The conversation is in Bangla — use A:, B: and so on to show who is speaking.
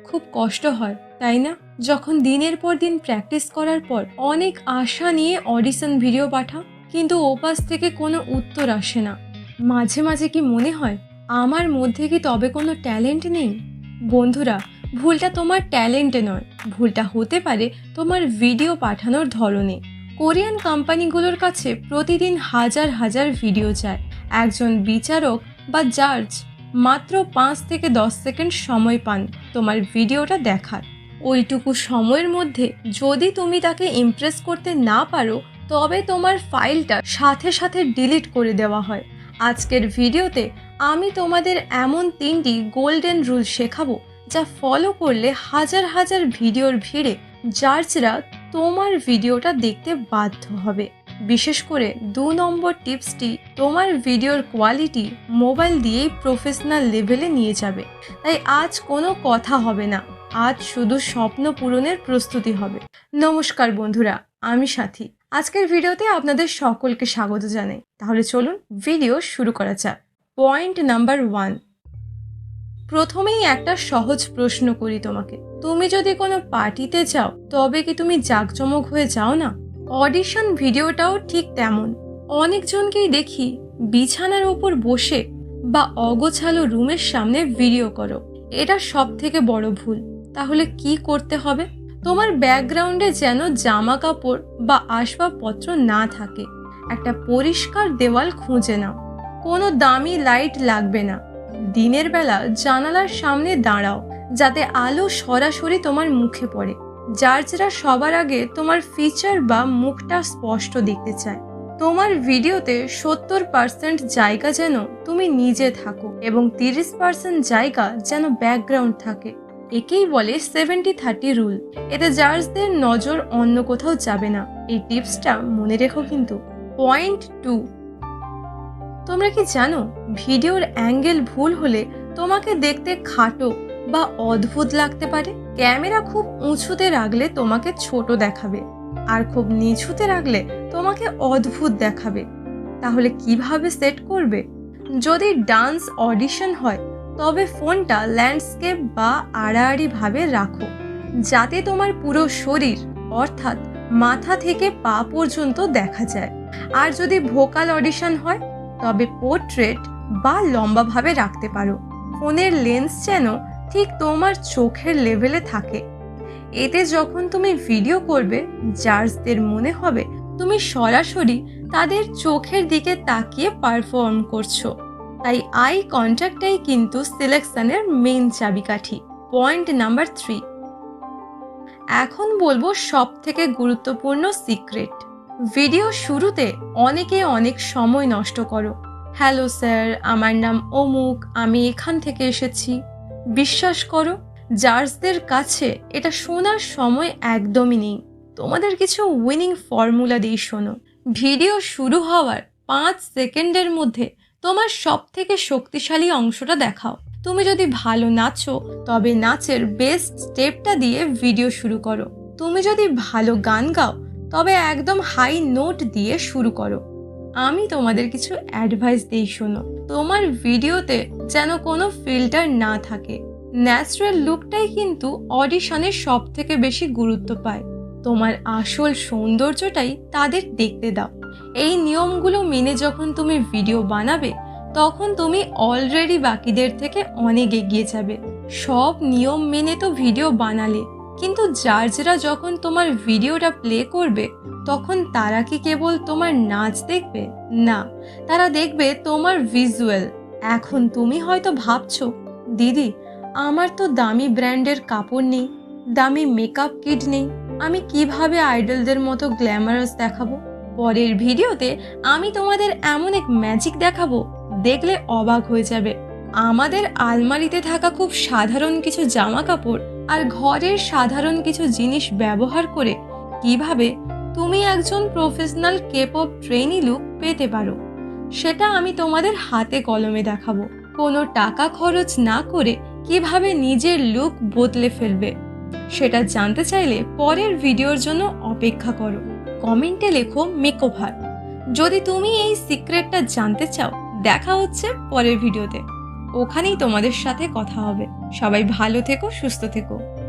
A: খুব কষ্ট হয় তাই না? যখন দিনের পর দিন প্র্যাকটিস করার পর অনেক আশা নিয়ে অডিশন ভিডিও পাঠাও, কিন্তু ওপাশ থেকে কোনো উত্তর আসে না। মাঝে মাঝে কি মনে হয় আমার মধ্যে কি তবে কোনো ট্যালেন্ট নেই? বন্ধুরা, ভুলটা তোমার ট্যালেন্টে নয়, ভুলটা হতে পারে তোমার ভিডিও পাঠানোর ধরনে। কোরিয়ান কোম্পানিগুলোর কাছে প্রতিদিন হাজার হাজার ভিডিও চায়। একজন বিচারক বা জাজ মাত্র 5 থেকে 10 সেকেন্ড সময় পান তোমার ভিডিওটা দেখার। ওইটুকু সময়ের মধ্যে যদি তুমি তাকে ইমপ্রেস করতে না পারো, তবে তোমার ফাইলটা সাথে সাথে ডিলিট করে দেওয়া হয়। আজকের ভিডিওতে আমি তোমাদের এমন 3টি গোল্ডেন রুল শেখাবো, যা ফলো করলে হাজার হাজার ভিডিওর ভিড়ে জাজরা তোমার ভিডিওটা দেখতে বাধ্য হবে। বিশেষ করে 2 নম্বর টিপসটি তোমার ভিডিওর কোয়ালিটি মোবাইল দিয়েই প্রফেশনাল লেভেলে নিয়ে যাবে। তাই আজ কোনো কথা হবে না, আজ শুধু স্বপ্ন পূরণের প্রস্তুতি হবে। নমস্কার বন্ধুরা, আমি সাথী। আজকের ভিডিওতে আপনাদের সকলকে স্বাগত জানাই। তাহলে চলুন ভিডিও শুরু করা যাক। পয়েন্ট নাম্বার 1, প্রথমেই একটা সহজ প্রশ্ন করি তোমাকে। তুমি যদি কোনো পার্টিতে যাও, তবে কি তুমি জাঁকজমক হয়ে যাও না? অডিশন ভিডিওটাও ঠিক তেমন। অনেকজনকেই দেখি বিছানার ওপর বসে বা অগোছালো রুমের সামনে ভিডিও করো। এটা সব থেকে বড় ভুল। তাহলে কি করতে হবে? তোমার ব্যাকগ্রাউন্ডে যেন জামা কাপড় বা আসবাবপত্র না থাকে। একটা পরিষ্কার দেওয়াল খুঁজে নাও। কোনো দামি লাইট লাগবে না। দিনের বেলা জানালার সামনে দাঁড়াও, যাতে আলো সরাসরি তোমার মুখে পড়ে। জাজরা সবার আগে তোমার ফিচার বা মুখটা স্পষ্ট দেখতে চায়। তোমার ভিডিওতে 70% জায়গা যেন তুমি নিজে থাকো এবং 30% জায়গা যেন ব্যাকগ্রাউন্ড থাকে। একেই বলে 70-30 রুল। এতে জাজদের নজর অন্য কোথাও যাবে না। এই টিপসটা মনে রেখো কিন্তু। পয়েন্ট 2, তোমরা কি জানো ভিডিওর অ্যাঙ্গেল ভুল হলে তোমাকে দেখতে খাটো বা অদ্ভুত লাগতে পারে। ক্যামেরা খুব উঁচুতে রাখলে তোমাকে ছোট দেখাবে, আর খুব নিচুতে রাখলে তোমাকে অদ্ভুত দেখাবে। তাহলে কিভাবে সেট করবে? যদি ডান্স অডিশন হয়, তবে ফোনটা ল্যান্ডস্কেপ বা আড়াআড়ি ভাবে রাখো, যাতে তোমার পুরো শরীর অর্থাৎ মাথা থেকে পা পর্যন্ত দেখা যায়। আর যদি ভোকাল অডিশন হয়, তবে পোর্ট্রেট বা লম্বাভাবে রাখতে পারো। ফোনের লেন্স যেন ঠিক তোমার চোখের লেভেলে থাকে। এতে যখন তুমি ভিডিও করবে, জাজদের মনে হবে তুমি সরাসরি তাদের চোখের দিকে তাকিয়ে পারফর্ম করছো। তাই আই কন্ট্যাক্টটাই কিন্তু সিলেকশনের মেইন চাবিকাঠি। পয়েন্ট নাম্বার 3, এখন বলবো সব থেকে গুরুত্বপূর্ণ সিক্রেট। ভিডিও শুরুতে অনেকে অনেক সময় নষ্ট করো। হ্যালো স্যার, আমার নাম অমুক, আমি এখান থেকে এসেছি। বিশ্বাস করো, জাজদের কাছে এটা শোনার সময় একদমই নেই। তোমাদের কিছু উইনিং ফর্মুলা দিয়ে শোনো। ভিডিও শুরু হওয়ার 5 সেকেন্ডের মধ্যে তোমার সব থেকে শক্তিশালী অংশটা দেখাও। তুমি যদি ভালো নাচো, তবে নাচের বেস্ট স্টেপটা দিয়ে ভিডিও শুরু করো। তুমি যদি ভালো গান গাও, তবে একদম হাই নোট দিয়ে শুরু করো। আমি তোমাদের কিছু অ্যাডভাইস দিই শোনো। তোমার ভিডিওতে যেন কোনো ফিল্টার না থাকে। ন্যাচারাল লুকটাই কিন্তু অডিশনের সব থেকে বেশি গুরুত্ব পায়। তোমার আসল সৌন্দর্যটাই তাদের দেখতে দাও। এই নিয়মগুলো মেনে যখন তুমি ভিডিও বানাবে, তখন তুমি অলরেডি বাকিদের থেকে অনেক এগিয়ে যাবে। সব নিয়ম মেনে তো ভিডিও বানালে, কিন্তু জাজরা যখন তোমার ভিডিওটা প্লে করবে, তখন তারা কি কেবল তোমার নাচ দেখবে? না, তারা দেখবে তোমার ভিজুয়াল। এখন তুমি হয়তো ভাবছো, দিদি আমার তো দামি ব্র্যান্ডের কাপড় নেই, দামি মেকআপ কিট নেই, আমি কিভাবে আইডলদের মতো গ্ল্যামারাস দেখাবো? পরের ভিডিওতে আমি তোমাদের এমন এক ম্যাজিক দেখাবো, দেখলে অবাক হয়ে যাবে। আমাদের আলমারিতে থাকা খুব সাধারণ কিছু জামা কাপড় আর ঘরের সাধারণ কিছু জিনিস ব্যবহার করে কিভাবে তুমি একজন প্রফেশনাল কেপপ ট্রেনি লুক পেতে পারো, সেটা আমি তোমাদের হাতে কলমে দেখাবো। কোনো টাকা খরচ না করে কিভাবে নিজের লুক বদলে ফেলবে, সেটা জানতে চাইলে পরের ভিডিওর জন্য অপেক্ষা করো। কমেন্টে লেখো মেকওভার যদি তুমি এই সিক্রেটটা জানতে চাও। দেখা হচ্ছে পরের ভিডিওতে। ওখানেই তোমাদের সাথে কথা হবে। সবাই ভালো থেকো, সুস্থ থেকো।